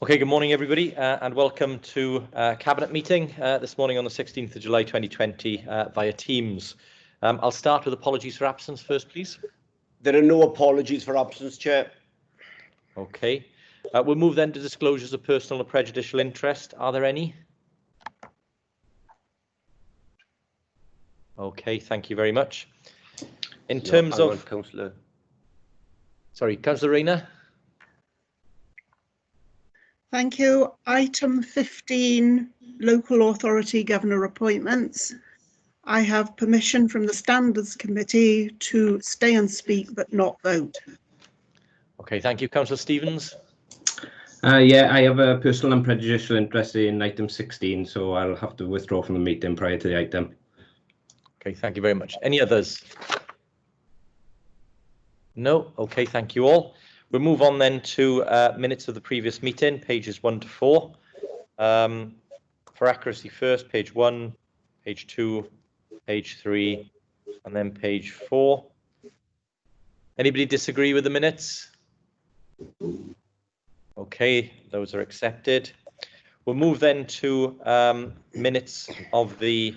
Okay, good morning everybody and welcome to Cabinet meeting this morning on the 16th of July 2020 via Teams. I'll start with apologies for absence first, please. There are no apologies for absence, Chair. Okay, we'll move then to disclosures of personal and prejudicial interest. Are there any? Okay, thank you very much. In terms of... Councillor. Sorry, Councillor Rayner. Thank you. Item 15, Local Authority Governor Appointments. I have permission from the Standards Committee to stay and speak but not vote. Okay, thank you. Councillor Stevens. Yeah, I have a personal and prejudicial interest in item 16, so I'll have to withdraw from the meeting prior to the item. Okay, thank you very much. Any others? No? Okay, thank you all. We'll move on then to minutes of the previous meeting, pages 1 to 4. For accuracy first, page 1, page 2, page 3, and then page 4. Anybody disagree with the minutes? Okay, those are accepted. We'll move then to minutes of the,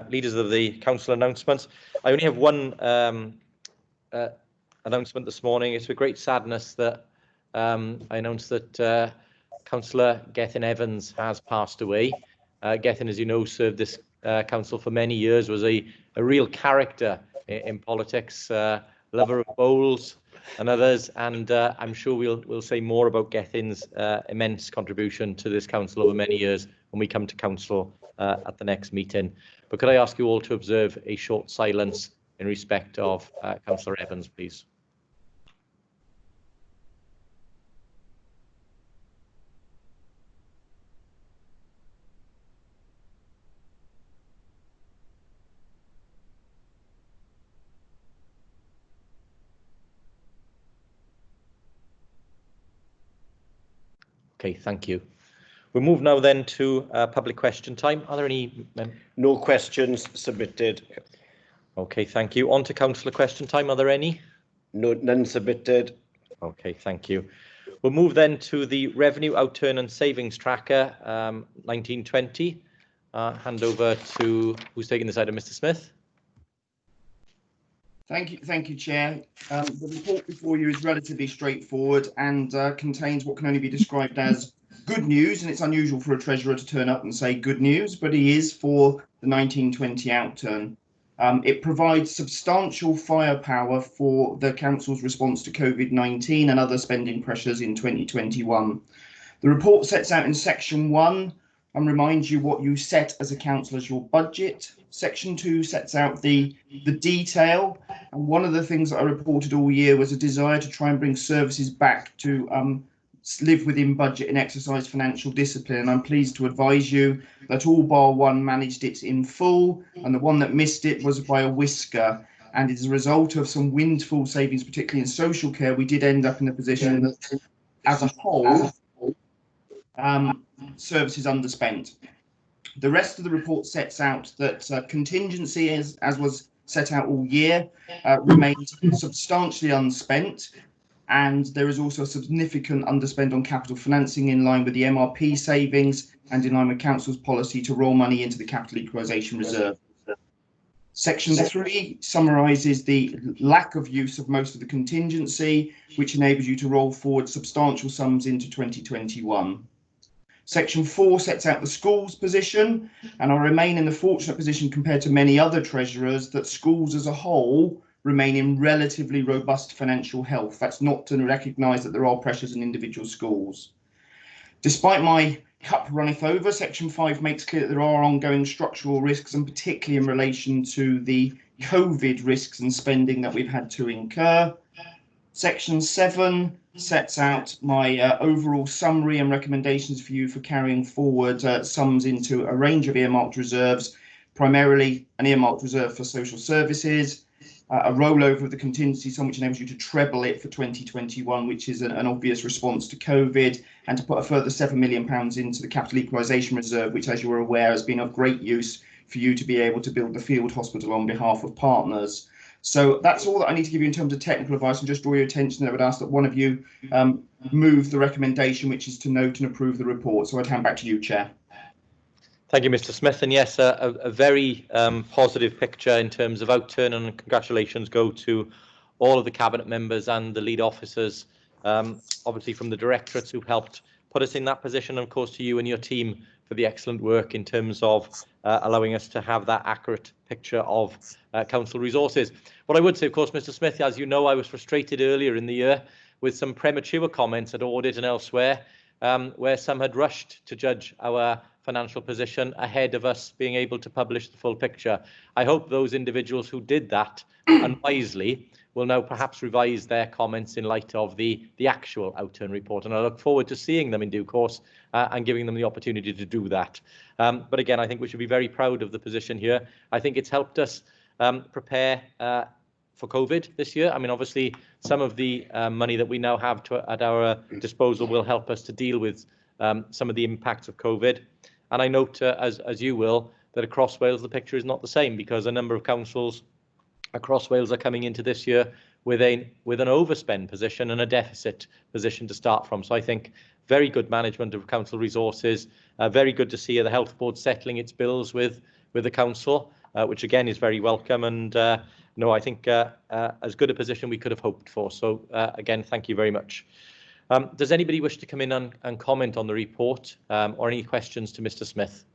leaders of the council announcements. I only have one announcement this morning. It's with great sadness that I announced that Councillor Gethin Evans has passed away. Gethin, as you know, served this council for many years, was a real character in politics, lover of bowls and others, and I'm sure we'll say more about Gethin's immense contribution to this council over many years when we come to council at the next meeting. But could I ask you all to observe a short silence in respect of Councillor Evans, please? Okay, thank you. We'll move now then to public question time. Are there any? No questions submitted. Okay, thank you. On to councillor question time. Are there any? No, none submitted. Okay, thank you. We'll move then to the revenue outturn and savings tracker 1920. Hand over to who's taking this item, Mr. Smith. Thank you, Chair. The report before you is relatively straightforward and contains what can only be described as good news, and it's unusual for a treasurer to turn up and say good news, but he is for the 1920 outturn. It provides substantial firepower for the council's response to COVID-19 and other spending pressures in 2021. The report sets out in section 1 and reminds you what you set as a council as your budget. Section 2 sets out the detail, and one of the things that I reported all year was a desire to try and bring services back to live within budget and exercise financial discipline. And I'm pleased to advise you that all bar one managed it in full, and the one that missed it was by a whisker. And as a result of some windfall savings, particularly in social care, we did end up in a position that, as a whole, services underspent. The rest of the report sets out that contingency, as was set out all year, remains substantially unspent, and there is also a significant underspend on capital financing in line with the MRP savings and in line with council's policy to roll money into the capital equalisation reserve. Section 3 summarises the lack of use of most of the contingency, which enables you to roll forward substantial sums into 2021. Section 4 sets out the schools position, and I remain in the fortunate position compared to many other treasurers that schools as a whole remain in relatively robust financial health. That's not to recognise that there are pressures in individual schools. Despite my cup runneth over, section 5 makes clear that there are ongoing structural risks, and particularly in relation to the COVID risks and spending that we've had to incur. Section 7 sets out my overall summary and recommendations for you for carrying forward sums into a range of earmarked reserves, primarily an earmarked reserve for social services, a rollover of the contingency sum which enables you to treble it for 2021, which is an obvious response to COVID, and to put a further £7 million into the capital equalisation reserve, which, as you are aware, has been of great use for you to be able to build the field hospital on behalf of partners. So that's all that I need to give you in terms of technical advice, and just draw your attention that I would ask that one of you move the recommendation, which is to note and approve the report. So I'd hand back to you, Chair. Thank you, Mr. Smith. And yes, a very positive picture in terms of outturn, and congratulations go to all of the cabinet members and the lead officers, obviously from the directorates who've helped put us in that position, and of course to you and your team for the excellent work in terms of allowing us to have that accurate picture of council resources. What I would say, of course, Mr. Smith, as you know, I was frustrated earlier in the year with some premature comments at audit and elsewhere, where some had rushed to judge our financial position ahead of us being able to publish the full picture. I hope those individuals who did that unwisely will now perhaps revise their comments in light of the actual outturn report, and I look forward to seeing them in due course and giving them the opportunity to do that. But again, I think we should be very proud of the position here. I think it's helped us prepare for COVID this year. I mean, obviously, some of the money that we now have at our disposal will help us to deal with some of the impacts of COVID. And I note, as you will, that across Wales the picture is not the same, because a number of councils across Wales are coming into this year with an overspend position and a deficit position to start from. So I think very good management of council resources, very good to see the Health Board settling its bills with the council, which again is very welcome. And no, I think as good a position we could have hoped for. So again, thank you very much. Does anybody wish to come in and comment on the report, or any questions to Mr. Smith?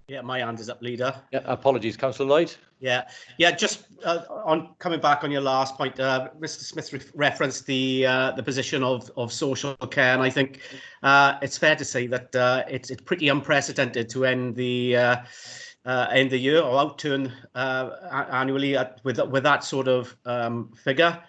Yeah, my hand is up, Leader. Yeah, apologies, Councillor Lloyd. Yeah, just on coming back on your last point, Mr. Smith referenced the position of social care, and I think it's fair to say that it's pretty unprecedented to end the year or outturn annually with that sort of figure.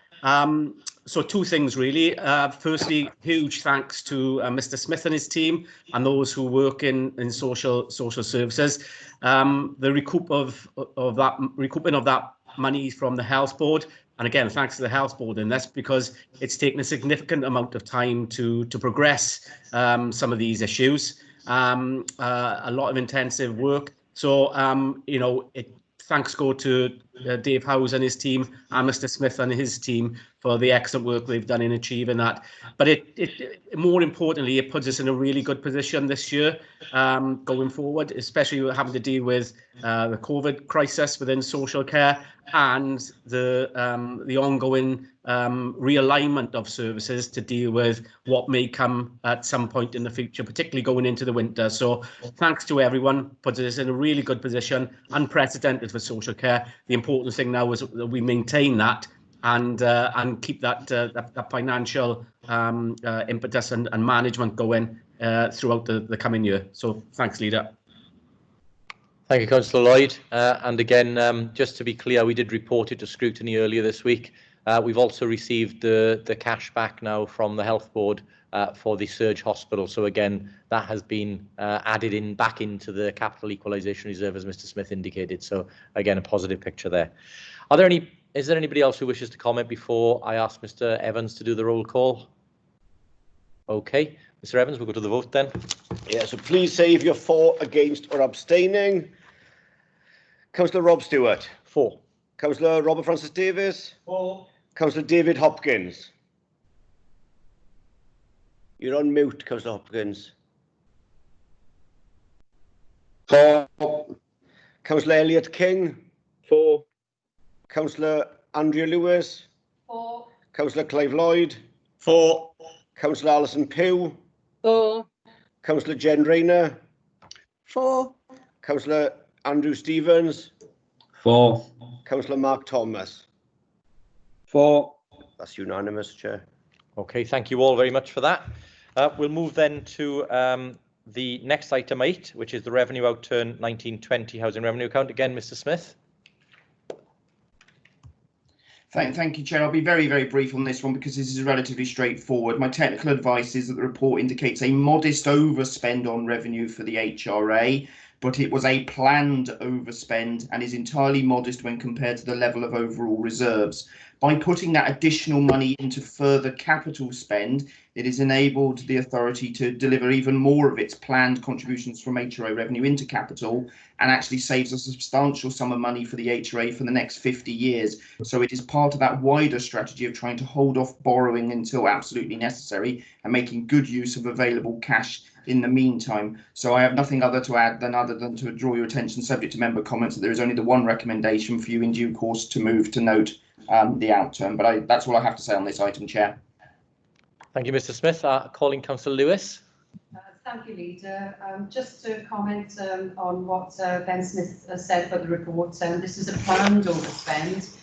So two things really. Firstly, huge thanks to Mr. Smith and his team and those who work in social services. The recouping of that money from the Health Board, and again, thanks to the Health Board in this, because it's taken a significant amount of time to progress some of these issues. A lot of intensive work. So thanks go to Dave Howes and his team, and Mr. Smith and his team for the excellent work they've done in achieving that. But it more importantly, it puts us in a really good position this year going forward, especially having to deal with the COVID crisis within social care and the ongoing realignment of services to deal with what may come at some point in the future, particularly going into the winter. So thanks to everyone, puts us in a really good position, unprecedented for social care. The important thing now is that we maintain that and keep that financial impetus and management going throughout the coming year. So thanks, Leader. Thank you, Councillor Lloyd. And again, just to be clear, we did report it to scrutiny earlier this week. We've also received the cash back now from the Health Board for the Surge Hospital. So again, that has been added back into the capital equalisation reserve, as Mr. Smith indicated. So again, a positive picture there. Is there anybody else who wishes to comment before I ask Mr. Evans to do the roll call? Okay, Mr. Evans, we'll go to the vote then. Yeah, so please say if you're for, against or abstaining. Councillor Rob Stewart. For. Councillor Robert Francis Davies. For. Councillor David Hopkins. You're on mute, Councillor Hopkins. For. Councillor Elliot King. For. Councillor Andrea Lewis. For. Councillor Clive Lloyd. For. Councillor Alison Pugh. For. Councillor Jen Rayner. For. Councillor Andrew Stevens. For. Councillor Mark Thomas. For. That's unanimous, Chair. Okay, thank you all very much for that. We'll move then to the next item 8, which is the revenue outturn 1920 housing revenue account. Again, Mr. Smith. Thank you, Chair. I'll be very, very brief on this one because this is relatively straightforward. My technical advice is that the report indicates a modest overspend on revenue for the HRA. but it was a planned overspend and is entirely modest when compared to the level of overall reserves. By putting that additional money into further capital spend, it has enabled the authority to deliver even more of its planned contributions from HRA revenue into capital, and actually saves a substantial sum of money for the HRA for the next 50 years. So it is part of that wider strategy of trying to hold off borrowing until absolutely necessary and making good use of available cash in the meantime. So I have nothing other to add than to draw your attention, subject to member comments, that there is only the one recommendation for you in due course to move to note the outturn. But that's all I have to say on this item, Chair. Thank you, Mr. Smith. Calling Councillor Lewis. Thank you, Leader. Just to comment on what Ben Smith said about the report, this is a planned overspend.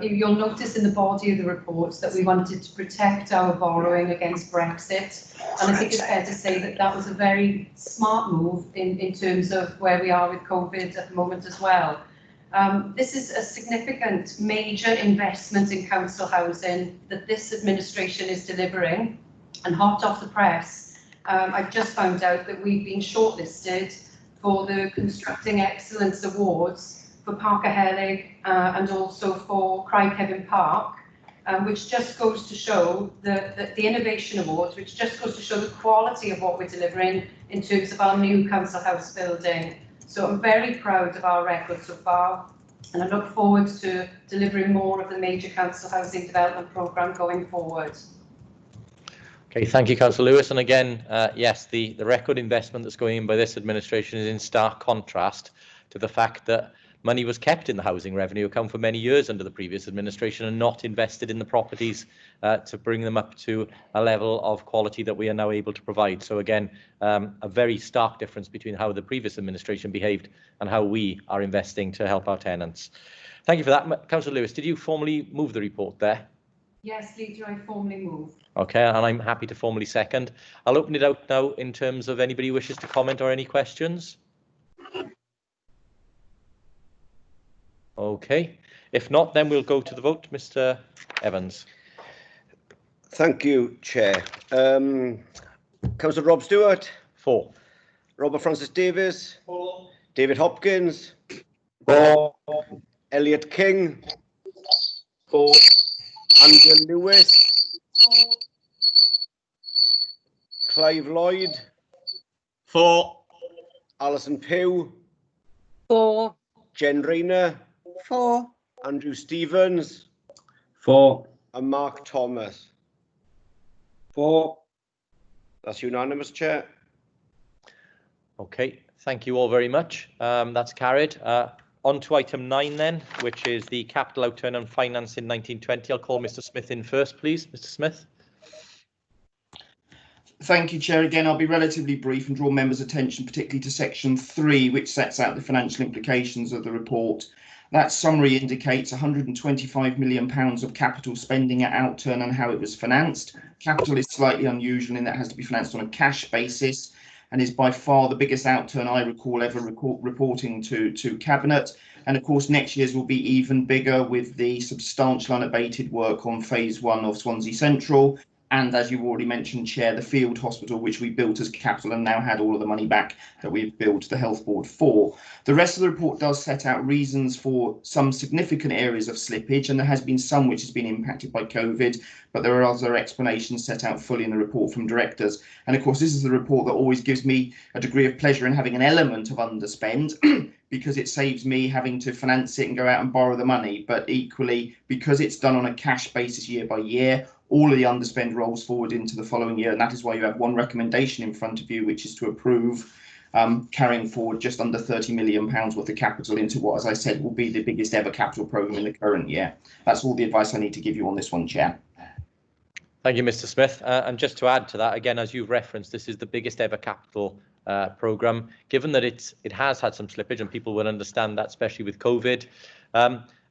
You'll notice in the body of the report that we wanted to protect our borrowing against Brexit, and I think it's fair to say that that was a very smart move in terms of where we are with COVID at the moment as well. This is a significant major investment in council housing that this administration is delivering, and hot off the press, I've just found out that we've been shortlisted for the Constructing Excellence Awards for Parker Helig and also for Craigheaven Park, which just goes to show the Innovation Awards, which just goes to show the quality of what we're delivering in terms of our new council house building. So I'm very proud of our record so far, and I look forward to delivering more of the major council housing development programme going forward. Okay, thank you, Councillor Lewis. And again, yes, the record investment that's going in by this administration is in stark contrast to the fact that money was kept in the housing revenue account for many years under the previous administration and not invested in the properties to bring them up to a level of quality that we are now able to provide. So again, a very stark difference between how the previous administration behaved and how we are investing to help our tenants. Thank you for that. Councillor Lewis, did you formally move the report there? Yes, Leader, I formally move. Okay, and I'm happy to formally second. I'll open it out now in terms of anybody who wishes to comment or any questions. Okay, if not, then we'll go to the vote. Mr. Evans. Thank you, Chair. Councillor Rob Stewart. 4. Robert Francis Davis. 4. David Hopkins. 4. Elliot King. 4. Andrew Lewis. 4. Clive Lloyd. 4. Alison Pugh. 4. Jen Rayner. 4. Andrew Stevens. 4. And Mark Thomas. 4. That's unanimous, Chair. Okay, thank you all very much. That's carried. On to item 9 then, which is the capital outturn and finance in 1920. I'll call Mr. Smith in first, please. Mr. Smith. Thank you, Chair. Again, I'll be relatively brief and draw members' attention particularly to section 3, which sets out the financial implications of the report. That summary indicates £125 million of capital spending at outturn and how it was financed. Capital is slightly unusual in that it has to be financed on a cash basis, and is by far the biggest outturn I recall ever reporting to Cabinet. And of course, next year's will be even bigger with the substantial unabated work on phase 1 of Swansea Central. And as you already mentioned, Chair, the field hospital, which we built as capital and now had all of the money back that we've built the health board for. The rest of the report does set out reasons for some significant areas of slippage, and there has been some which has been impacted by COVID, but there are other explanations set out fully in the report from directors. And of course, this is the report that always gives me a degree of pleasure in having an element of underspend because it saves me having to finance it and go out and borrow the money. But equally, because it's done on a cash basis year by year, all of the underspend rolls forward into the following year, and that is why you have one recommendation in front of you, which is to approve carrying forward just under £30 million worth of capital into what, as I said, will be the biggest ever capital programme in the current year. That's all the advice I need to give you on this one, Chair. Thank you, Mr. Smith. And just to add to that, again, as you've referenced, this is the biggest ever capital programme. Given that it has had some slippage, and people will understand that, especially with COVID.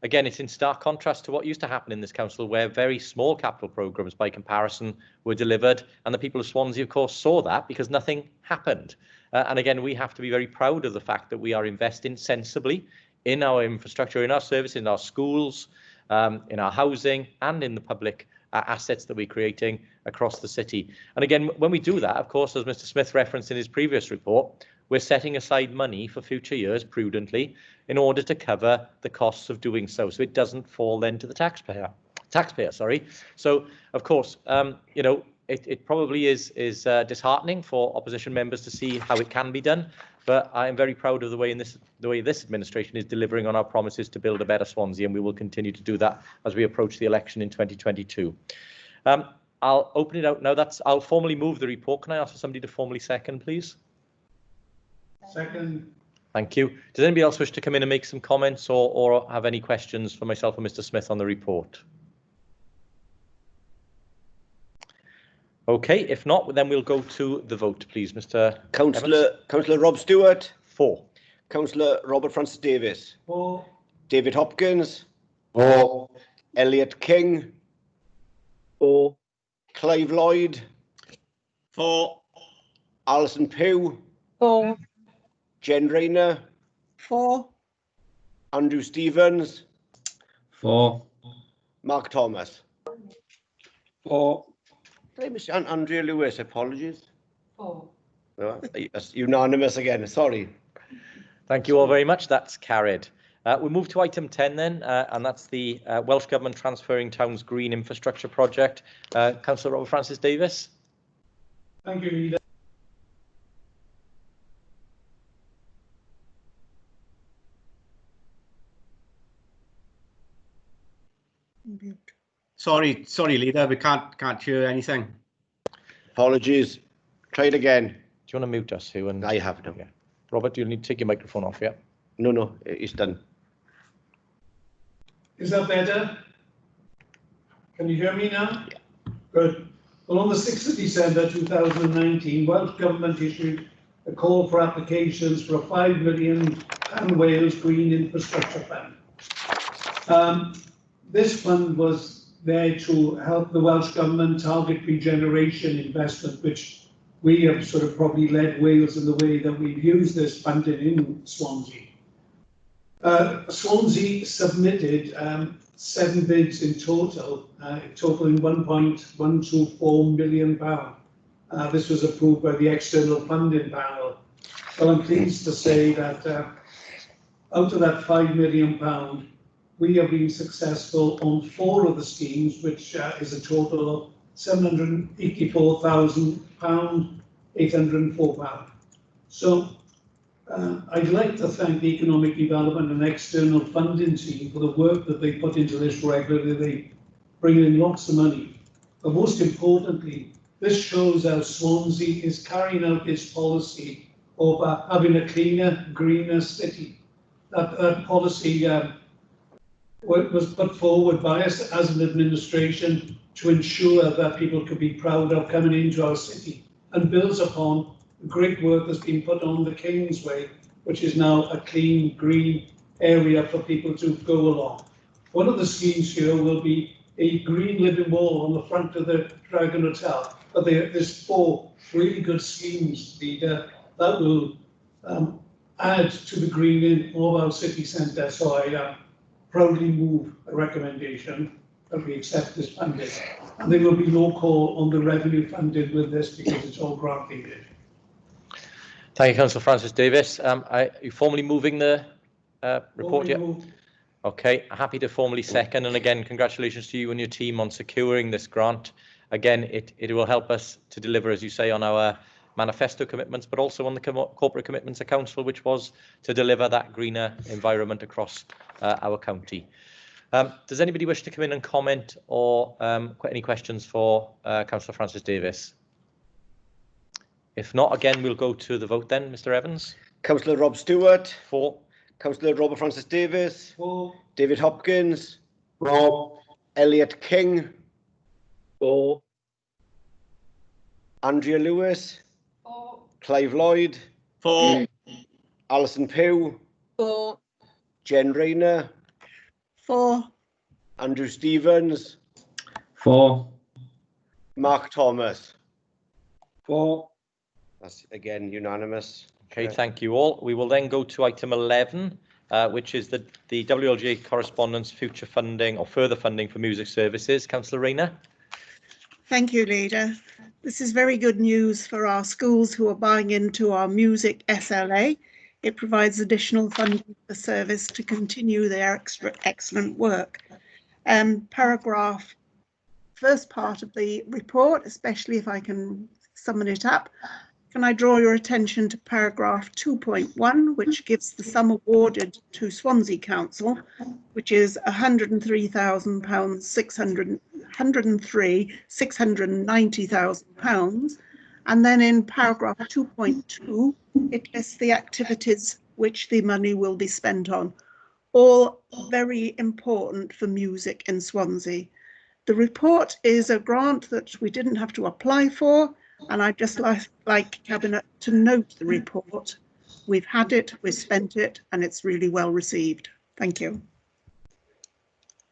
Again, it's in stark contrast to what used to happen in this council, where very small capital programmes by comparison were delivered, and the people of Swansea, of course, saw that because nothing happened. And again, we have to be very proud of the fact that we are investing sensibly in our infrastructure, in our services, in our schools, in our housing, and in the public assets that we're creating across the city. And again, when we do that, of course, as Mr. Smith referenced in his previous report, we're setting aside money for future years prudently in order to cover the costs of doing so it doesn't fall then to the taxpayer. So, of course, you know, it probably is disheartening for opposition members to see how it can be done, but I am very proud of the way this administration is delivering on our promises to build a better Swansea, and we will continue to do that as we approach the election in 2022. I'll open it out now. I'll formally move the report. Can I ask for somebody to formally second, please? Second. Thank you. Does anybody else wish to come in and make some comments or have any questions for myself or Mr. Smith on the report? Okay, if not, then we'll go to the vote, please, Mr. Councillor Rob Stewart. 4. Councillor Robert Francis Davis. 4. David Hopkins. 4. Elliot King. 4. Clive Lloyd. 4. Alison Pugh. 4. Jen Rayner. 4. Andrew Stevens. 4. Mark Thomas. 4. Did I miss Andrea Lewis? Apologies. 4. No, that's unanimous again. Sorry. Thank you all very much. That's carried. We'll move to item 10 then, and that's the Welsh Government Transferring Towns Green Infrastructure Project. Councillor Robert Francis Davis. Thank you, Leader. Sorry, Leader, we can't hear anything. Apologies. Try it again. Do you want to mute us, Hugh? And I have no. Yeah. Robert, do you need to take your microphone off? Yeah. No, it's done. Is that better? Can you hear me now? Yeah. Good. Well, on the 6th of December 2019, Welsh Government issued a call for applications for a £5 million Wales Green Infrastructure Fund. This fund was there to help the Welsh Government target regeneration investment, which we have sort of probably led Wales in the way that we've used this funding in Swansea. Swansea submitted 7 bids in total, totaling £1.124 million. This was approved by the external funding panel. So I'm pleased to say that out of that £5 million, we have been successful on 4 of the schemes, which is a total of £784,804. So I'd like to thank the Economic Development and External Funding team for the work that they put into this regularly. They bring in lots of money. But most importantly, this shows how Swansea is carrying out its policy of having a cleaner, greener city. That policy was put forward by us as an administration to ensure that people could be proud of coming into our city, and builds upon the great work that's been put on the Kingsway, which is now a clean, green area for people to go along. One of the schemes here will be a green living wall on the front of the Dragon Hotel, but there's 4 really good schemes that will add to the greening of our city centre. So I proudly move a recommendation that we accept this funding. And there will be no call on the revenue funded with this because it's all grant aided. Thank you, Councillor Francis Davis. Are you formally moving the report yet? Okay, happy to formally second. And again, congratulations to you and your team on securing this grant. Again, it will help us to deliver, as you say, on our manifesto commitments, but also on the corporate commitments of council, which was to deliver that greener environment across our county. Does anybody wish to come in and comment or any questions for Councillor Francis Davis? If not, again, we'll go to the vote then. Mr. Evans? Councillor Rob Stewart. 4. Councillor Robert Francis Davis. 4. David Hopkins. 4. Elliot King. 4. Andrea Lewis. 4. Clive Lloyd. 4. Alison Pugh. 4. Jen Rayner. 4. Andrew Stevens. 4. Mark Thomas. 4. That's again unanimous. Okay, thank you all. We will then go to item 11, which is the WLGA correspondence future funding or further funding for music services. Councillor Rayner? Thank you, Leader. This is very good news for our schools who are buying into our music SLA. It provides additional funding for the service to continue their excellent work. Paragraph, first part of the report, especially if I can summon it up. Can I draw your attention to paragraph 2.1, which gives the sum awarded to Swansea Council, which is £103,000, £690,000. And then in paragraph 2.2, it lists the activities which the money will be spent on, all very important for music in Swansea. The report is a grant that we didn't have to apply for, and I'd just like Cabinet to note the report. We've had it, we've spent it, and it's really well received. Thank you.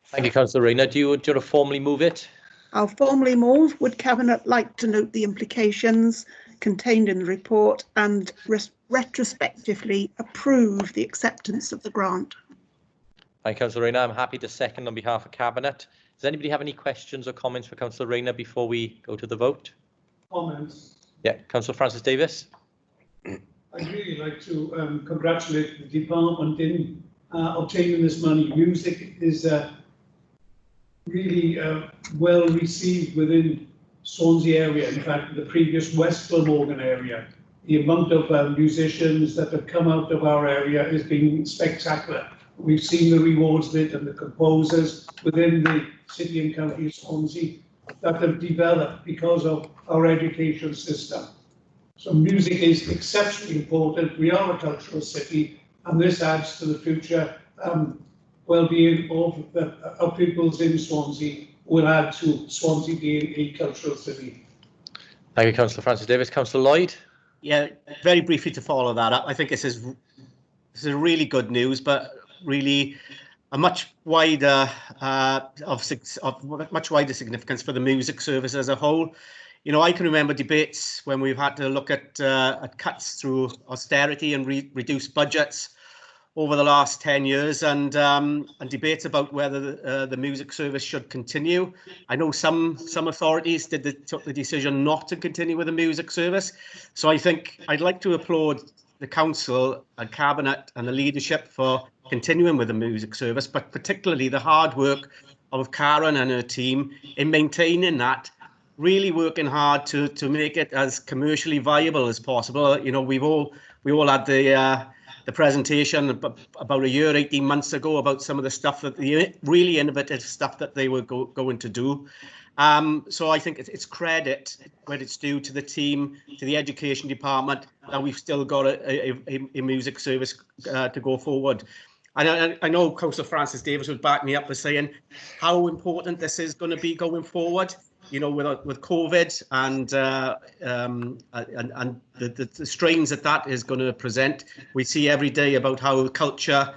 Thank you, Councillor Rayner. Do you want to formally move it? I'll formally move. Would Cabinet like to note the implications contained in the report and retrospectively approve the acceptance of the grant? Thank you, Councillor Rayner. I'm happy to second on behalf of Cabinet. Does anybody have any questions or comments for Councillor Rayner before we go to the vote? Comments. Yeah, Councillor Francis Davis. I'd really like to congratulate the department in obtaining this money. Music is really well received within Swansea area. In fact, the previous West Glamorgan area, the amount of musicians that have come out of our area has been spectacular. We've seen the rewards of it and the composers within the city and county of Swansea that have developed because of our education system. So music is exceptionally important. We are a cultural city, and this adds to the future well-being of our pupils in Swansea, will add to Swansea being a cultural city. Thank you, Councillor Francis Davis. Councillor Lloyd. Yeah, very briefly to follow that up, I think this is really good news, but really a much wider much wider significance for the music service as a whole. You know, I can remember debates when we've had to look at cuts through austerity and reduce budgets over the last 10 years, and debates about whether the music service should continue. I know some authorities took the decision not to continue with the music service. So I think I'd like to applaud the council and cabinet and the leadership for continuing with the music service, but particularly the hard work of Karen and her team in maintaining that, really working hard to make it as commercially viable as possible. You know, we all had the presentation about a year, 18 months ago about some of the stuff that the really innovative stuff that they were going to do. So I think it's credit where it's due to the team, to the education department, that we've still got a music service to go forward. And I know Councillor Francis Davis would back me up for saying how important this is going to be going forward. You know, with COVID and the strains that is going to present, we see every day about how culture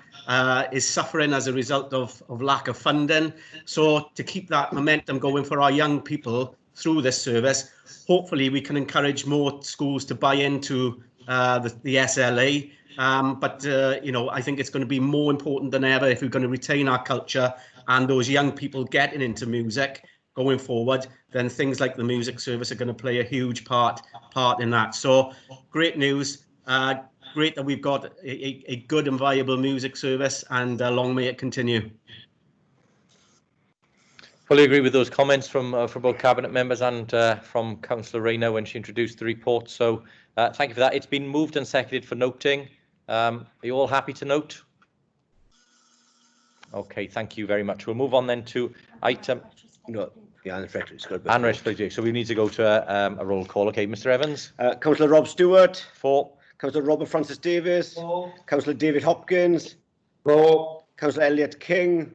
is suffering as a result of lack of funding. So to keep that momentum going for our young people through this service, hopefully we can encourage more schools to buy into the SLA. But you know, I think it's going to be more important than ever if we're going to retain our culture and those young people getting into music going forward, then things like the music service are going to play a huge part in that. So great news. Great that we've got a good and viable music service, and long may it continue. Fully agree with those comments from both cabinet members and from Councillor Rayner when she introduced the report. So thank you for that. It's been moved and seconded for noting. Are you all happy to note? Okay, thank you very much. We'll move on then to item. No, yeah, and retrospective. So we need to go to a roll call. Okay, Mr. Evans. Councillor Rob Stewart. 4. Councillor Robert Francis Davis. 4. Councillor David Hopkins. 4. Councillor Elliot King.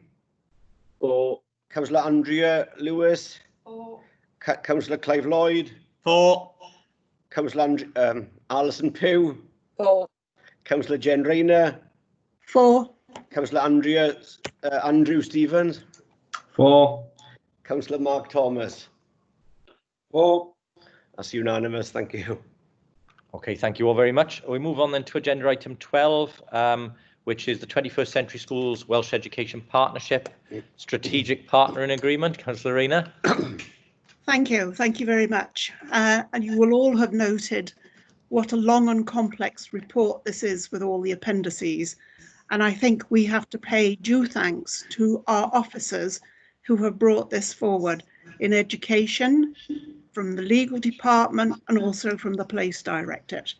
4. Councillor Andrea Lewis. 4. Councillor Clive Lloyd. 4. Councillor Alison Pugh. 4. Councillor Jen Rayner. 4. Councillor Andrew Stevens. 4. Councillor Mark Thomas. 4. That's unanimous. Thank you. Okay, thank you all very much. We move on then to agenda item 12, which is the 21st Century Schools Welsh Education Partnership Strategic Partnering Agreement. Councillor Rayner. Thank you very much. And you will all have noted what a long and complex report this is with all the appendices. And I think we have to pay due thanks to our officers who have brought this forward in education, from the legal department and also from the Place Directorate.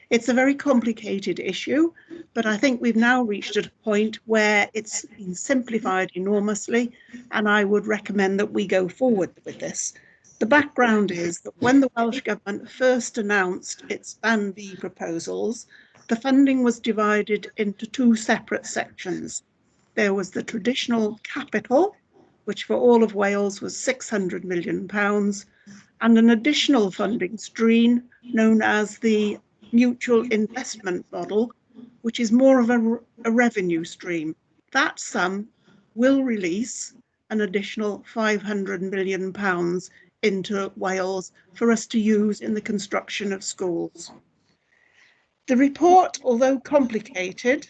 It's a very complicated issue, but I think we've now reached a point where it's been simplified enormously, and I would recommend that we go forward with this. The background is that when the Welsh Government first announced its Band B proposals, the funding was divided into two separate sections. There was the traditional capital, which for all of Wales was £600 million, and an additional funding stream known as the mutual investment model, which is more of a revenue stream. That sum will release an additional £500 million into Wales for us to use in the construction of schools. The report, although complicated,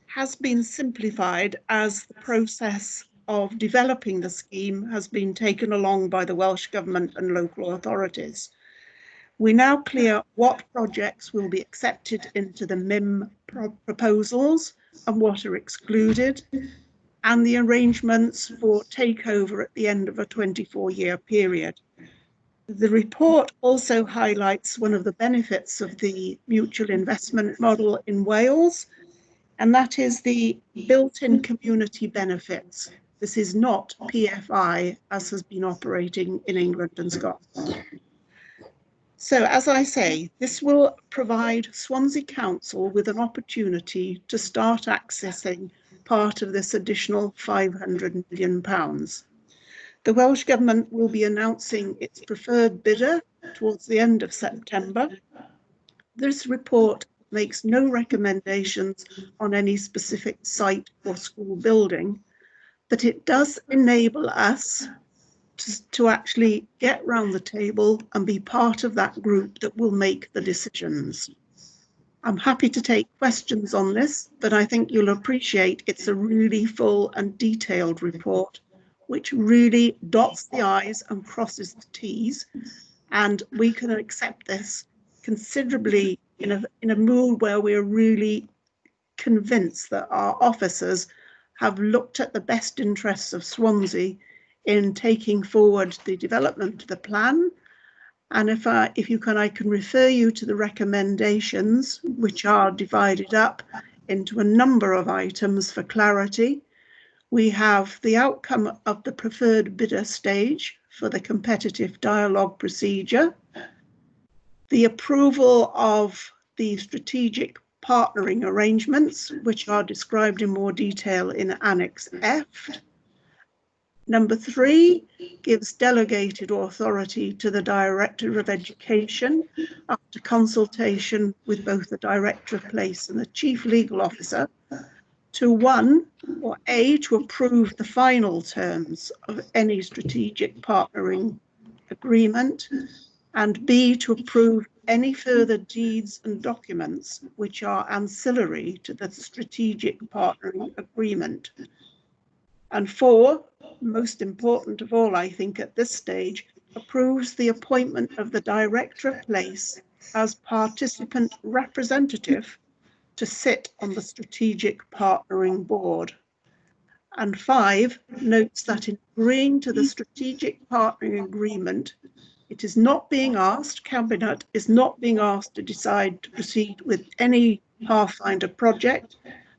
has been simplified as the process of developing the scheme has been taken along by the Welsh Government and local authorities. We're now clear what projects will be accepted into the MIM proposals and what are excluded, and the arrangements for takeover at the end of a 24-year period. The report also highlights one of the benefits of the mutual investment model in Wales, and that is the built-in community benefits. This is not PFI as has been operating in England and Scotland. So, as I say, this will provide Swansea Council with an opportunity to start accessing part of this additional £500 million. The Welsh Government will be announcing its preferred bidder towards the end of September. This report makes no recommendations on any specific site or school building, but it does enable us to actually get round the table and be part of that group that will make the decisions. I'm happy to take questions on this, but I think you'll appreciate it's a really full and detailed report, which really dots the I's and crosses the T's, and we can accept this considerably in a mood where we're really convinced that our officers have looked at the best interests of Swansea in taking forward the development of the plan. And if you can, I can refer you to the recommendations, which are divided up into a number of items for clarity. We have the outcome of the preferred bidder stage for the competitive dialogue procedure, the approval of the strategic partnering arrangements, which are described in more detail in Annex F. Number 3 gives delegated authority to the Director of Education after consultation with both the Director of Place and the Chief Legal Officer to to approve the final terms of any strategic partnering agreement, and B, to approve any further deeds and documents which are ancillary to the strategic partnering agreement. And 4, most important of all, I think at this stage, approves the appointment of the Director of Place as participant representative to sit on the Strategic Partnering Board. And 5, notes that in agreeing to the Strategic Partnering Agreement, it is not being asked, Cabinet is not being asked to decide to proceed with any Pathfinder project,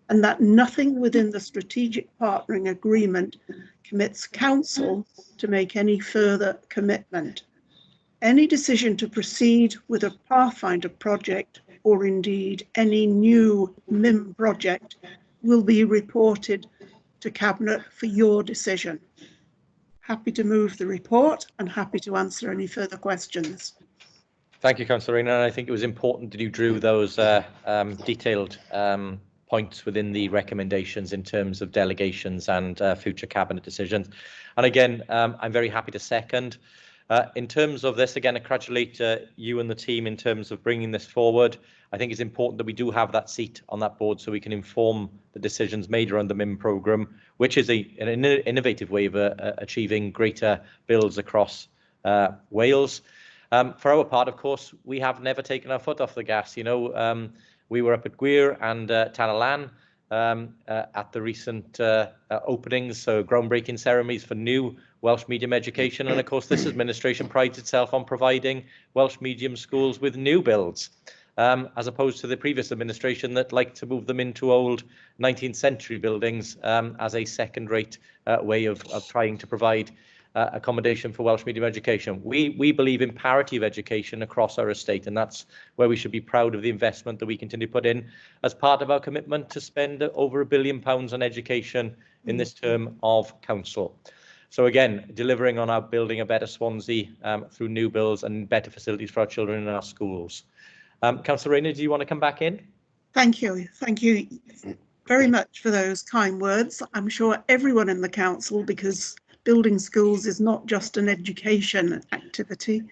and that nothing within the Strategic Partnering Agreement commits Council to make any further commitment. Any decision to proceed with a Pathfinder project, or indeed any new MIM project, will be reported to Cabinet for your decision. Happy to move the report and happy to answer any further questions. Thank you, Councillor Rayner. And I think it was important that you drew those detailed points within the recommendations in terms of delegations and future Cabinet decisions. And again, I'm very happy to second. In terms of this, again, I congratulate you and the team in terms of bringing this forward. I think it's important that we do have that seat on that board so we can inform the decisions made around the MIM programme, which is an innovative way of achieving greater builds across Wales. For our part, of course, we have never taken our foot off the gas. You know, we were up at Gwir and Talalan at the recent openings, so groundbreaking ceremonies for new Welsh medium education. And of course, this administration prides itself on providing Welsh medium schools with new builds, as opposed to the previous administration that liked to move them into old 19th century buildings as a second-rate way of trying to provide accommodation for Welsh medium education. We believe in parity of education across our estate, and that's where we should be proud of the investment that we continue to put in as part of our commitment to spend over £1 billion on education in this term of council. So again, delivering on our building a better Swansea through new builds and better facilities for our children in our schools. Councillor Rayner, do you want to come back in? Thank you very much for those kind words. I'm sure everyone in the council, because building schools is not just an education activity,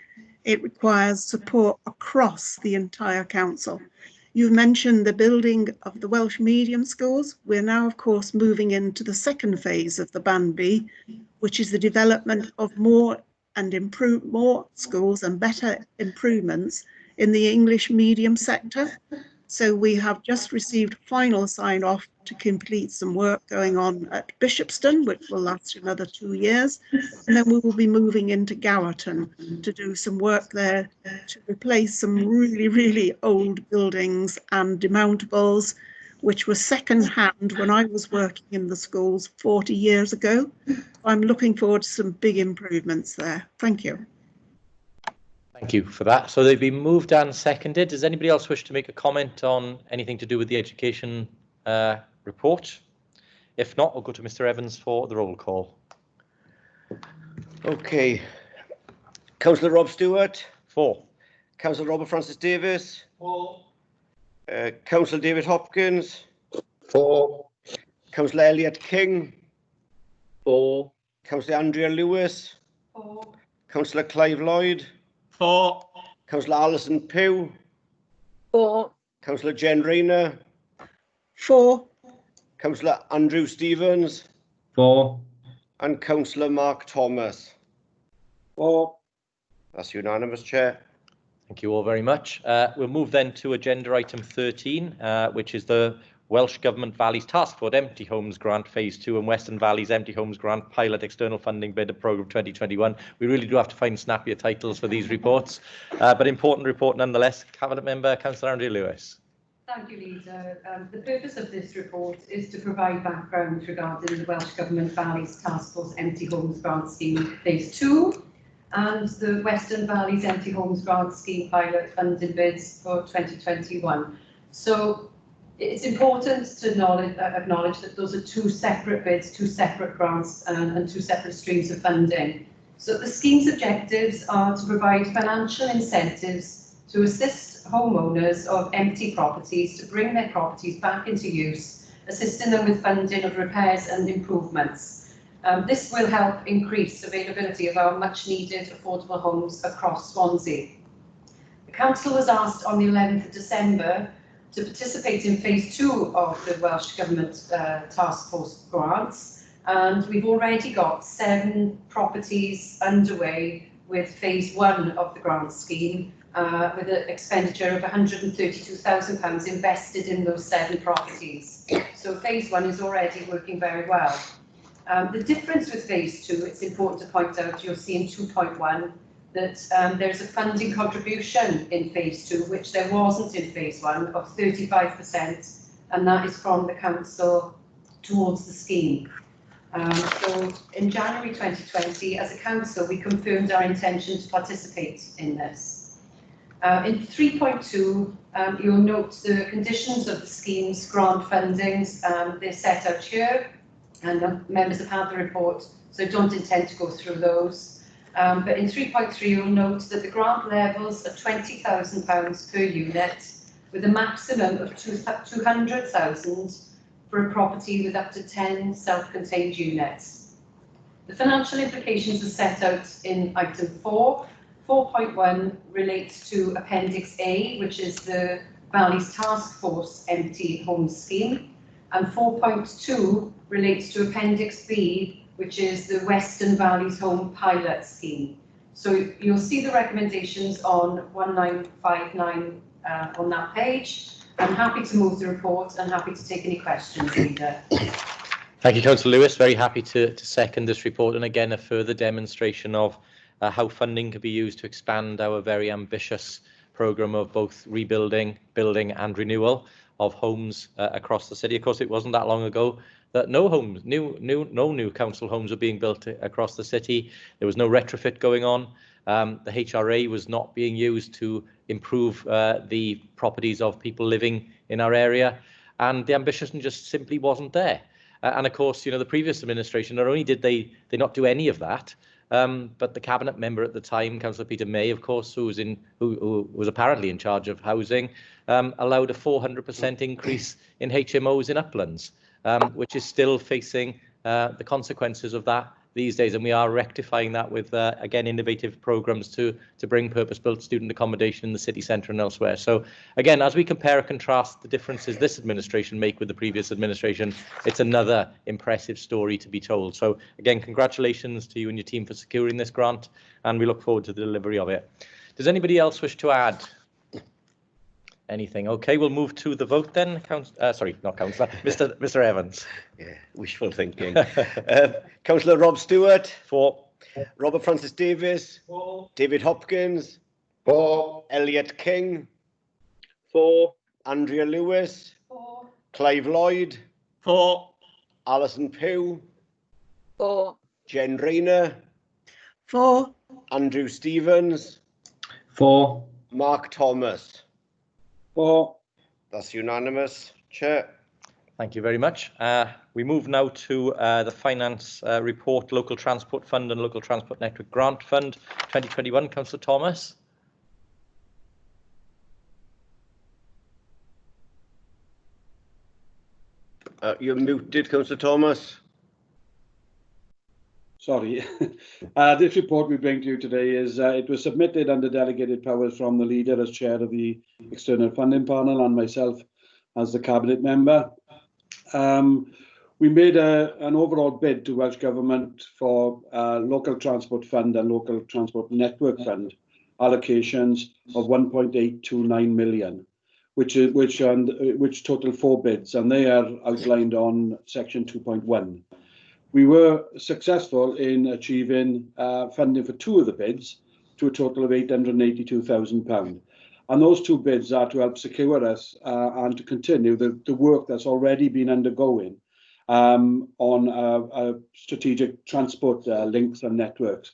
it requires support across the entire council. You've mentioned the building of the Welsh medium schools. We're now, of course, moving into the second phase of the Band B, which is the development of more schools and better improvements in the English medium sector. So we have just received final sign-off to complete some work going on at Bishopston, which will last another 2 years. And then we will be moving into Gowerton to do some work there to replace some really, really old buildings and demountables, which were second-hand when I was working in the schools 40 years ago. I'm looking forward to some big improvements there. Thank you. Thank you for that. So they've been moved and seconded. Does anybody else wish to make a comment on anything to do with the education report? If not, I'll go to Mr. Evans for the roll call. Okay. Councillor Rob Stewart. 4. Councillor Robert Francis Davis. 4. Councillor David Hopkins. 4. Councillor Elliot King. 4. Councillor Andrea Lewis. 4. Councillor Clive Lloyd. 4. Councillor Alison Pugh. 4. Councillor Jen Rayner. 4. Councillor Andrew Stevens. 4. And Councillor Mark Thomas. 4. That's unanimous, Chair. Thank you all very much. We'll move then to agenda item 13, which is the Welsh Government Valleys Task Force Empty Homes Grant Phase 2 and Western Valleys Empty Homes Grant Pilot External Funding Bid of Programme 2021. We really do have to find snappier titles for these reports, but important report nonetheless. Cabinet Member Councillor Andrew Lewis. Thank you, Leader. The purpose of this report is to provide background regarding the Welsh Government Valleys Task Force Empty Homes Grant Scheme Phase 2 and the Western Valleys Empty Homes Grant Scheme Pilot Funding Bids for 2021. So it's important to acknowledge that those are 2 separate bids, 2 separate grants and 2 separate streams of funding. So the scheme's objectives are to provide financial incentives to assist homeowners of empty properties to bring their properties back into use, assisting them with funding of repairs and improvements. This will help increase availability of our much needed affordable homes across Swansea. The Council was asked on the 11th of December to participate in Phase 2 of the Welsh Government Task Force grants, and we've already got 7 properties underway with Phase 1 of the grant scheme, with an expenditure of £132,000 invested in those 7 properties. So Phase 1 is already working very well. The difference with Phase 2, it's important to point out, you'll see in 2.1, that there's a funding contribution in Phase 2, which there wasn't in Phase 1, of 35%, and that is from the Council towards the scheme. So in January 2020, as a Council, we confirmed our intention to participate in this. In 3.2, you'll note the conditions of the scheme's grant fundings. They're set out here, and the members have had the report, so don't intend to go through those. But in 3.3, you'll note that the grant levels are £20,000 per unit, with a maximum of 200,000 for a property with up to 10 self-contained units. The financial implications are set out in item 4. 4.1 relates to Appendix A, which is the Valleys Task Force Empty Homes Scheme, and 4.2 relates to Appendix B, which is the Western Valleys Home Pilot Scheme. So you'll see the recommendations on 1959 on that page. I'm happy to move the report and happy to take any questions, Leader. Thank you, Councillor Lewis. Very happy to second this report, and again a further demonstration of how funding can be used to expand our very ambitious programme of both rebuilding, building and renewal of homes across the city. Of course, it wasn't that long ago that no new council homes were being built across the city. There was no retrofit going on. The HRA was not being used to improve the properties of people living in our area, and the ambition just simply wasn't there. And of course, the previous administration, not only did they not do any of that, but the cabinet member at the time, Councillor Peter May, of course, who was apparently in charge of housing, allowed a 400% increase in HMOs in uplands, which is still facing the consequences of that these days, and we are rectifying that with again innovative programmes to bring purpose-built student accommodation in the city centre and elsewhere. So again, as we compare and contrast the differences this administration make with the previous administration, it's another impressive story to be told. So again, congratulations to you and your team for securing this grant, and we look forward to the delivery of it. Does anybody else wish to add anything? Okay, we'll move to the vote then. Sorry, not Councillor, Mr. Evans. Yeah, wishful thinking. Councillor Rob Stewart. For. Robert Francis Davis. For. David Hopkins. For. Elliot King. For. Andrea Lewis. For. Clive Lloyd. For. Alison Pugh. For. Jen Rayner. For. Andrew Stevens. For. Mark Thomas. For. That's unanimous, Chair. Thank you very much. We move now to the Finance Report, Local Transport Fund and Local Transport Network Grant Fund 2021. Councillor Thomas. You're muted, Councillor Thomas. Sorry. This report we bring to you today is, it was submitted under delegated powers from the leader as chair of the external funding panel and myself as the cabinet member. We made an overall bid to Welsh Government for Local Transport Fund and Local Transport Network Fund allocations of 1.829 million, which total 4 bids, and they are outlined on section 2.1. We were successful in achieving funding for 2 of the bids to a total of £882,000. And those 2 bids are to help secure us and to continue the work that's already been undergoing on strategic transport links and networks.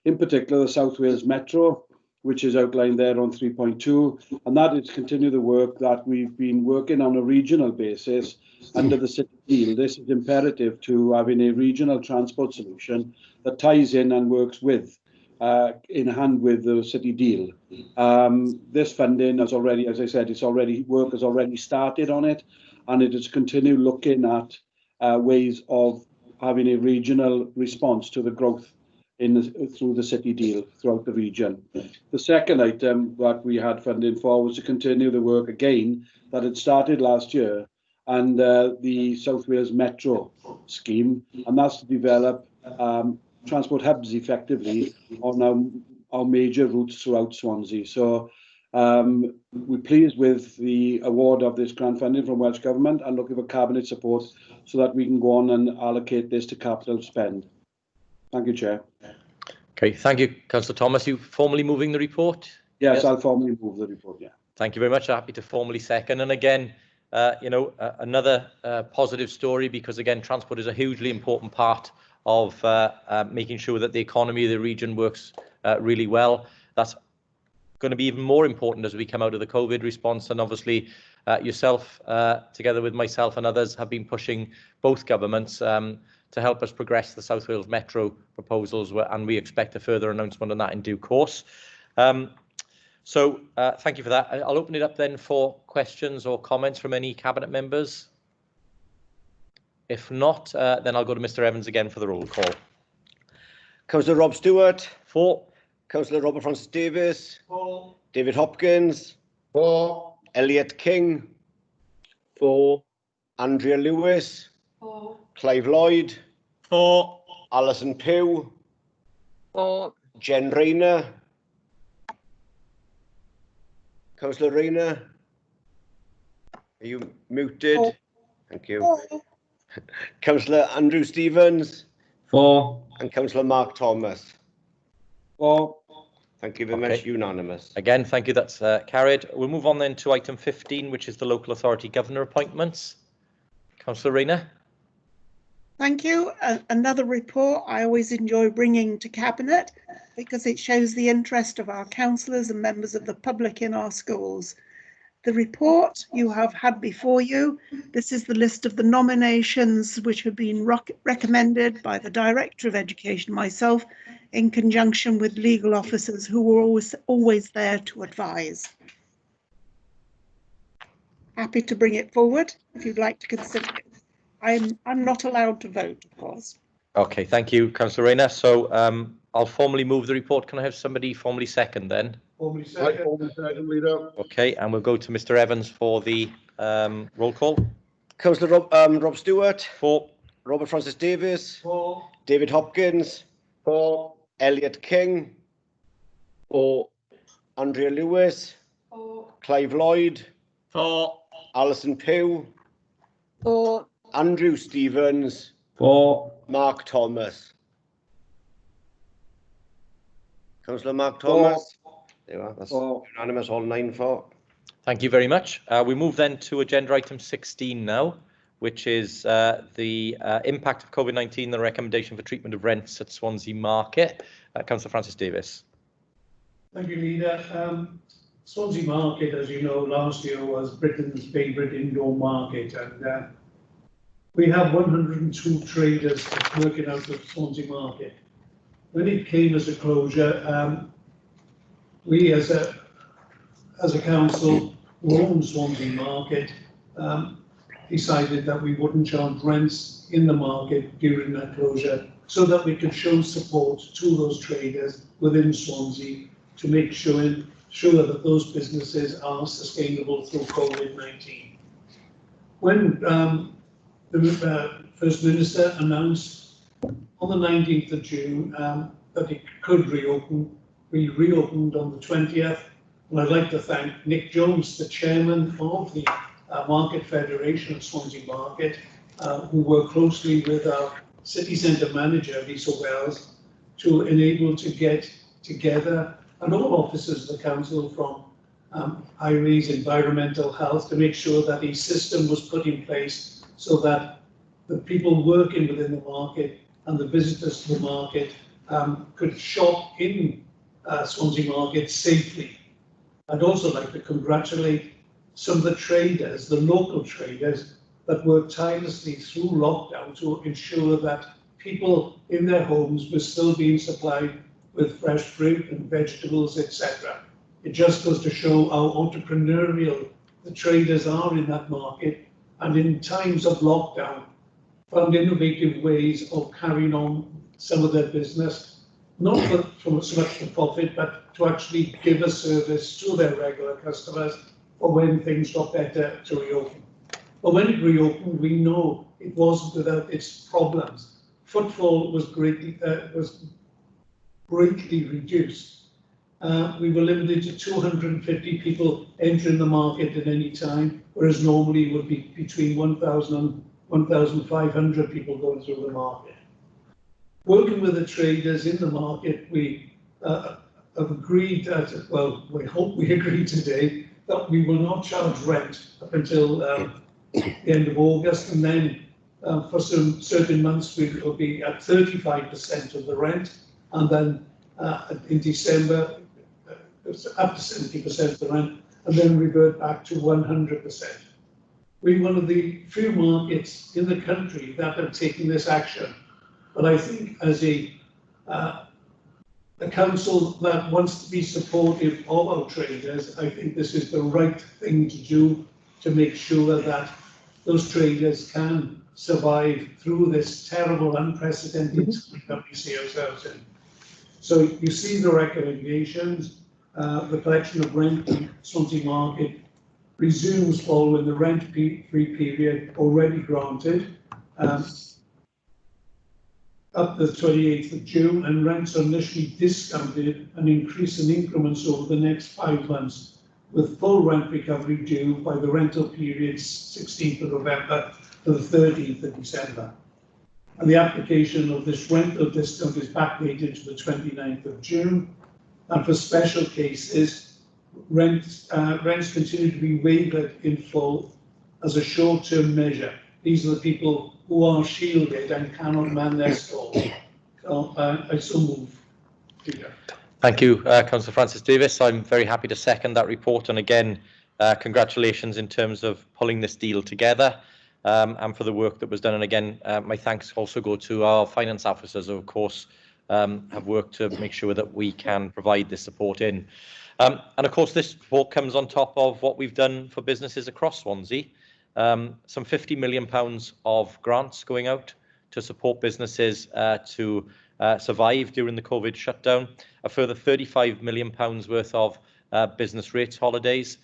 In particular, the South Wales Metro, which is outlined there on 3.2, and that is continue the work that we've been working on a regional basis under the city deal. This is imperative to having a regional transport solution that ties in and works with, in hand with the city deal. This funding has already, as I said, work has already started on it, and it is continue looking at ways of having a regional response to the growth through the city deal throughout the region. The second item that we had funding for was to continue the work again that had started last year and the South Wales Metro scheme, and that's to develop transport hubs effectively on our major routes throughout Swansea. So we're pleased with the award of this grant funding from Welsh Government and looking for cabinet support so that we can go on and allocate this to capital spend. Thank you, Chair. Okay, thank you, Councillor Thomas. You formally moving the report? Yes, I'll formally move the report, yeah. Thank you very much. Happy to formally second. And again, another positive story, because again, transport is a hugely important part of making sure that the economy of the region works really well. That's going to be even more important as we come out of the COVID response. And obviously, yourself, together with myself and others, have been pushing both governments to help us progress the South Wales Metro proposals, and we expect a further announcement on that in due course. So thank you for that. I'll open it up then for questions or comments from any cabinet members. If not, then I'll go to Mr. Evans again for the roll call. Councillor Rob Stewart. For. Councillor Robert Francis Davis. For. David Hopkins. For. Elliot King. For. Andrea Lewis. For. Clive Lloyd. For. Alison Pugh. For. Jen Rayner. Councillor Rayner. Are you muted? For. Thank you. Councillor Andrew Stevens. 4. And Councillor Mark Thomas. 4. Thank you very much. Unanimous. Again, thank you. That's carried. We'll move on then to item 15, which is the local authority governor appointments. Councillor Rayner. Thank you. Another report I always enjoy bringing to Cabinet because it shows the interest of our councillors and members of the public in our schools. The report you have had before you. This is the list of the nominations which have been recommended by the Director of Education, myself, in conjunction with legal officers who were always there to advise. Happy to bring it forward if you'd like to consider it. I'm not allowed to vote, of course. Okay, thank you, Councillor Rayner. So I'll formally move the report. Can I have somebody formally second then? Formally second. Leader. Okay, and we'll go to Mr. Evans for the roll call. Councillor Rob Stewart. 4. Robert Francis Davis. 4. David Hopkins. 4. Elliot King. 4. Andrea Lewis. 4. Clive Lloyd. 4. Alison Pugh. 4. Andrew Stevens. 4. Mark Thomas. Councillor Mark Thomas. There you are. That's unanimous, all 9 for. Thank you very much. We move then to agenda item 16 now, which is the impact of COVID-19, the recommendation for treatment of rents at Swansea Market. Councillor Francis Davis. Thank you, Leader. Swansea Market, as you know, last year was Britain's favourite indoor market, and we have 102 traders working out of Swansea Market. When it came as a closure, we as a council who own Swansea Market decided that we wouldn't charge rents in the market during that closure so that we could show support to those traders within Swansea to make sure that those businesses are sustainable through COVID-19. When the First Minister announced on the 19th of June that it could reopen, we reopened on the 20th. And I'd like to thank Nick Jones, the chairman of the Market Federation of Swansea Market, who worked closely with our city centre manager, Lisa Wells, to enable to get together and all officers of the council from Highways, Environmental Health, to make sure that a system was put in place so that the people working within the market and the visitors to the market could shop in Swansea Market safely. I'd also like to congratulate some of the traders, the local traders, that worked tirelessly through lockdown to ensure that people in their homes were still being supplied with fresh fruit and vegetables, etc. It just goes to show how entrepreneurial the traders are in that market, and in times of lockdown, found innovative ways of carrying on some of their business, not for so much for profit, but to actually give a service to their regular customers for when things got better to reopen. But when it reopened, we know it wasn't without its problems. Footfall was greatly reduced. We were limited to 250 people entering the market at any time, whereas normally it would be between 1,000 and 1,500 people going through the market. Working with the traders in the market, we have agreed that, well, we hope we agree today, that we will not charge rent up until the end of August, and then for some certain months we will be at 35% of the rent, and then in December up to 70% of the rent, and then revert back to 100%. We're one of the few markets in the country that have taken this action, but I think as a council that wants to be supportive of our traders, I think this is the right thing to do to make sure that those traders can survive through this terrible, unprecedented time that we see ourselves in. So you see the recommendations. The collection of rent in Swansea Market resumes following the rent-free period already granted. up the 28th of June, and rents are initially discounted and increase in increments over the next 5 months, with full rent recovery due by the rental period 16th of November to the 13th of December. And the application of this rental discount is backdated to the 29th of June. And for special cases, rents continue to be waived in full as a short-term measure. These are the people who are shielded and cannot man their stalls. So I so move. Peter. Thank you, Councillor Francis Davis. I'm very happy to second that report. And again, congratulations in terms of pulling this deal together and for the work that was done. And again, my thanks also go to our finance officers who, of course, have worked to make sure that we can provide this support in. And of course, this report comes on top of what we've done for businesses across Swansea. Some £50 million of grants going out to support businesses to survive during the COVID shutdown, a further £35 million worth of business rates holidays.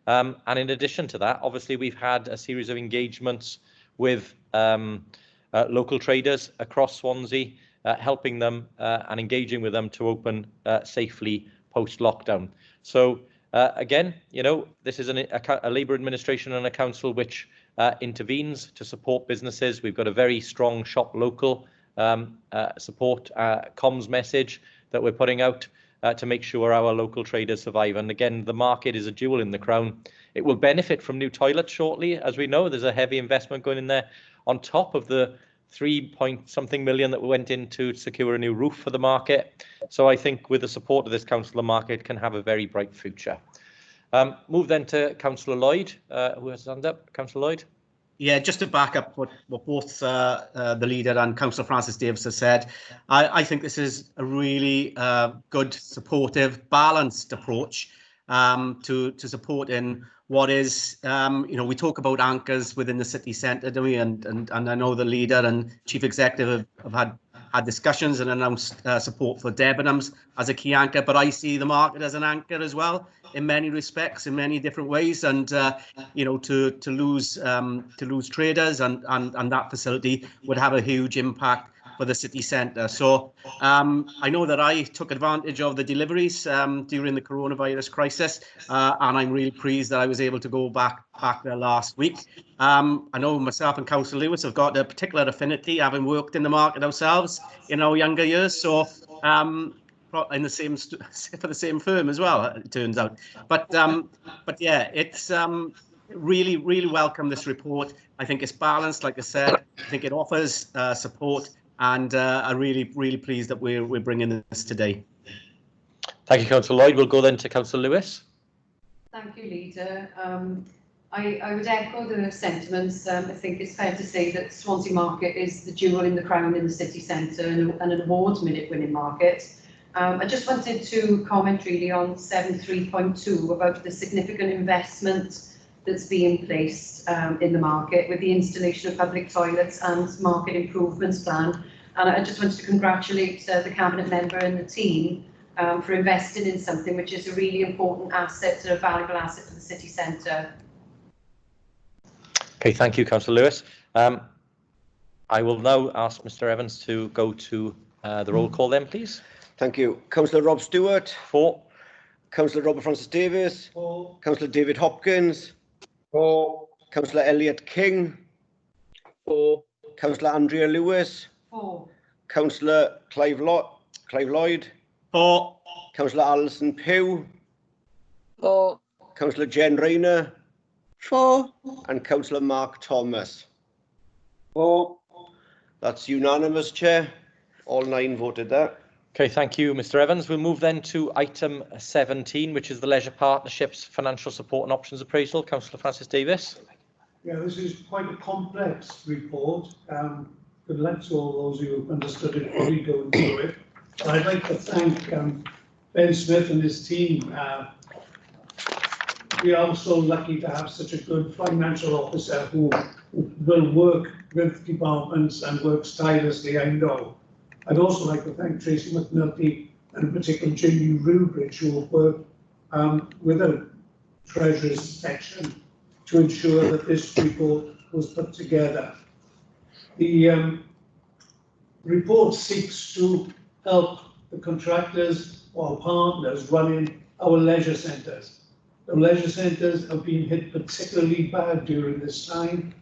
And in addition to that, obviously, we've had a series of engagements with local traders across Swansea, helping them and engaging with them to open safely post-lockdown. So again, you know, this is a Labour administration and a council which intervenes to support businesses. We've got a very strong shop local support comms message that we're putting out to make sure our local traders survive. And again, the market is a jewel in the crown. It will benefit from new toilets shortly. As we know, there's a heavy investment going in there on top of the 3-point-something million that went in to secure a new roof for the market. So I think with the support of this council, the market can have a very bright future. Move then to Councillor Lloyd, who has his hand up. Councillor Lloyd. Yeah, just to back up what both the leader and Councillor Francis Davis has said, I think this is a really good, supportive, balanced approach to supporting what is, you know, we talk about anchors within the city centre, don't we? And I know the leader and chief executive have had discussions and announced support for Debenhams as a key anchor, but I see the market as an anchor as well in many respects, in many different ways. And you know, to lose traders and that facility would have a huge impact for the city centre. So I know that I took advantage of the deliveries during the coronavirus crisis, and I'm really pleased that I was able to go back there last week. I know myself and Councillor Lewis have got a particular affinity, having worked in the market ourselves in our younger years. So in the same for the same firm as well, it turns out. But yeah, it's really welcome this report. I think it's balanced, like I said. I think it offers support. And I'm really pleased that we're bringing this today. Thank you, Councillor Lloyd. We'll go then to Councillor Lewis. Thank you, Leader. I would echo the sentiments. I think it's fair to say that Swansea Market is the jewel in the crown in the city centre and an award-winning market. I just wanted to comment really on 7.3.2 about the significant investment that's being placed in the market with the installation of public toilets and market improvements plan. And I just wanted to congratulate the Cabinet member and the team for investing in something which is a really important asset and a valuable asset for the city centre. Okay, thank you, Councillor Lewis. I will now ask Mr Evans to go to the roll call then, please. Thank you. Councillor Rob Stewart. 4. Councillor Robert Francis Davis. 4. Councillor David Hopkins. 4. Councillor Elliot King. 4. Councillor Andrea Lewis. 4. Councillor Clive Lloyd. 4. Councillor Alison Pugh. 4. Councillor Jen Rayner. 4. And Councillor Mark Thomas. 4. That's unanimous, Chair. All 9 voted that. Okay, thank you, Mr Evans. We'll move then to item 17, which is the Leisure Partnerships Financial Support and Options Appraisal. Councillor Francis Davis. Yeah, this is quite a complex report. Good luck to all those who understood it fully going through it. I'd like to thank Ben Smith and his team. We are so lucky to have such a good financial officer who will work with departments and works tirelessly, I know. I'd also like to thank Tracy McNulty and in particular Jamie Rubridge, who have worked with a Treasurer's section to ensure that this report was put together. The report seeks to help the contractors or partners running our leisure centres. The leisure centres have been hit particularly bad during this time.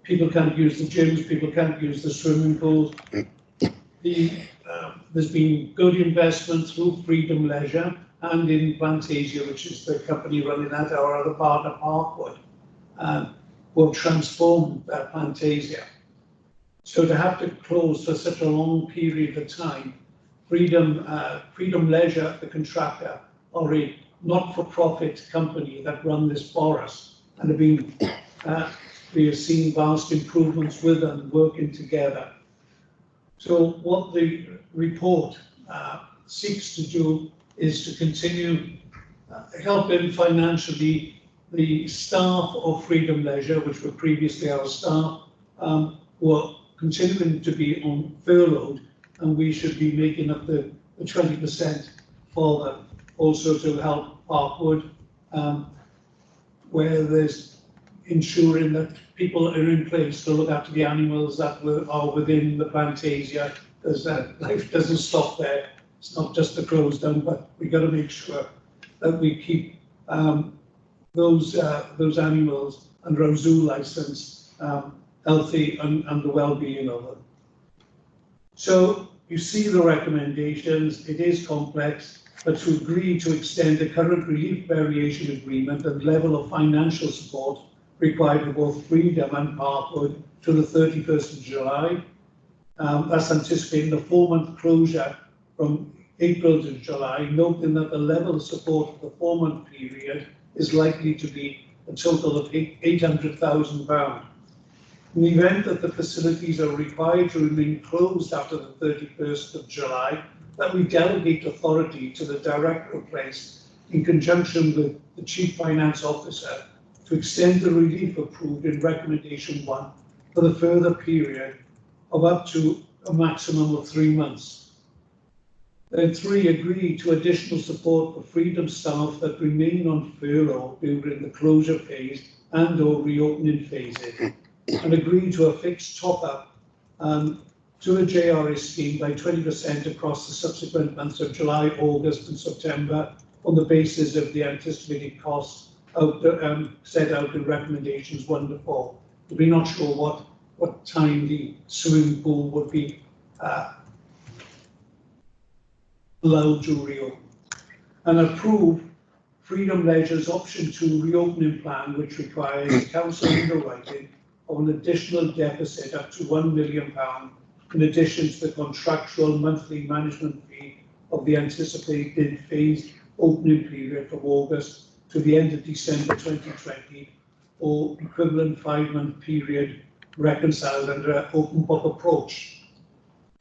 People can't use the gyms, people can't use the swimming pools. There's been good investment through Freedom Leisure and in Plantasia, which is the company running that, our other partner, Parkwood, will transform that Plantasia. So to have to close for such a long period of time, Freedom Leisure, the contractor, are a not-for-profit company that run this for us and have been, we have seen vast improvements with them working together. So what the report seeks to do is to continue helping financially the staff of Freedom Leisure, which were previously our staff, were continuing to be on furloughed, and we should be making up the 20% for them. Also to help Parkwood, where there's ensuring that people are in place to look after the animals that are within the Plantasia, because life doesn't stop there. It's not just the close down, but we got to make sure that we keep those animals under our zoo license healthy and the well-being of them. So you see the recommendations. It is complex, but to agree to extend the current relief variation agreement and level of financial support required for both Freedom and Parkwood to the 31st of July. That's anticipating a 4-month closure from April to July, noting that the level of support for the 4-month period is likely to be a total of £800,000. In the event that the facilities are required to remain closed after the 31st of July, that we delegate authority to the Director of Place in conjunction with the Chief Finance Officer to extend the relief approved in Recommendation 1 for the further period of up to a maximum of 3 months. Then 3, agree to additional support for Freedom staff that remain on furlough during the closure phase and or reopening phases, and agree to a fixed top-up to the JRS scheme by 20% across the subsequent months of July, August and September on the basis of the anticipated costs set out in recommendations 1 to 4. We're not sure what time the swimming pool would be allowed to reopen. And approve Freedom Leisure's option 2 reopening plan, which requires council underwriting of an additional deficit up to £1 million in addition to the contractual monthly management fee of the anticipated phased opening period from August to the end of December 2020, or equivalent 5-month period reconciled under an open book approach.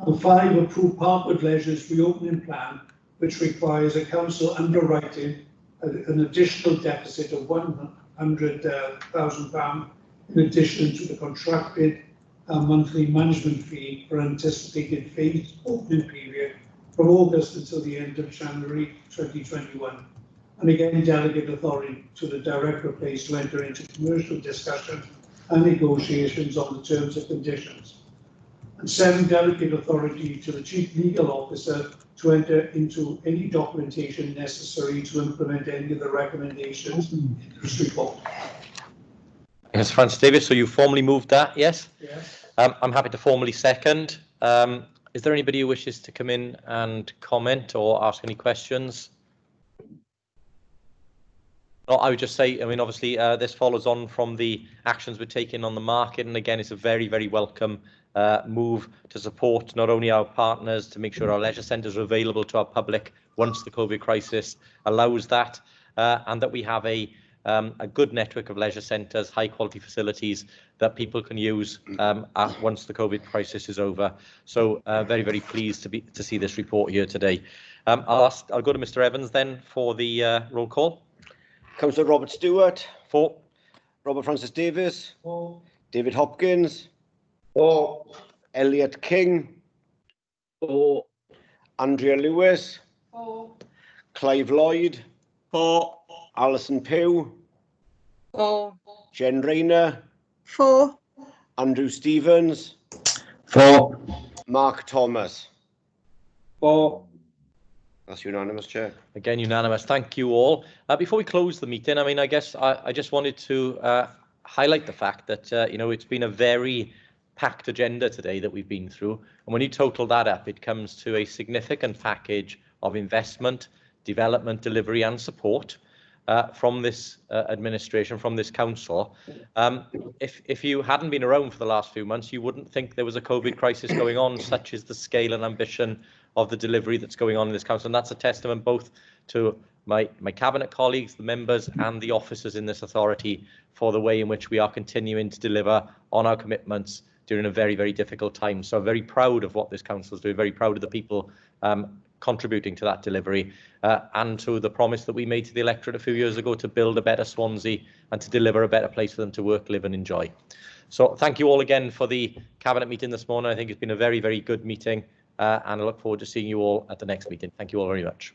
And 5, approve Parkwood Leisure's reopening plan, which requires a council underwriting an additional deficit of £100,000 in addition to the contracted monthly management fee for anticipated phased opening period from August until the end of January 2021. And again, delegate authority to the Director of Place to enter into commercial discussions and negotiations on the terms and conditions. And 7, delegate authority to the Chief Legal Officer to enter into any documentation necessary to implement any of the recommendations in this report. Yes, Francis Davis, so you formally moved that, yes? Yes. I'm happy to formally second. Is there anybody who wishes to come in and comment or ask any questions? No, I would just say, I mean, obviously, this follows on from the actions we're taking on the market. And again, it's a very, very welcome move to support not only our partners to make sure our leisure centres are available to our public once the COVID crisis allows that, and that we have a good network of leisure centres, high quality facilities that people can use once the COVID crisis is over. So very, very pleased to see this report here today. I'll go to Mr. Evans then for the roll call. Councillor Robert Stewart. 4. Robert Francis Davis. 4. David Hopkins. 4. Elliot King. 4. Andrea Lewis. 4. Clive Lloyd. 4. Alison Pugh. 4. Jen Rayner. 4. Andrew Stevens. 4. Mark Thomas. For. That's unanimous, Chair. Again, unanimous. Thank you all. Before we close the meeting, I mean, I guess I just wanted to highlight the fact that, you know, it's been a very packed agenda today that we've been through. And when you total that up, it comes to a significant package of investment, development, delivery and support from this administration, from this council. If you hadn't been around for the last few months, you wouldn't think there was a COVID crisis going on, such is the scale and ambition of the delivery that's going on in this council. And that's a testament both to my cabinet colleagues, the members and the officers in this authority for the way in which we are continuing to deliver on our commitments during a very, very difficult time. So I'm very proud of what this council is doing, very proud of the people contributing to that delivery and to the promise that we made to the electorate a few years ago to build a better Swansea and to deliver a better place for them to work, live and enjoy. So thank you all again for the cabinet meeting this morning. I think it's been a very, very good meeting and I look forward to seeing you all at the next meeting. Thank you all very much.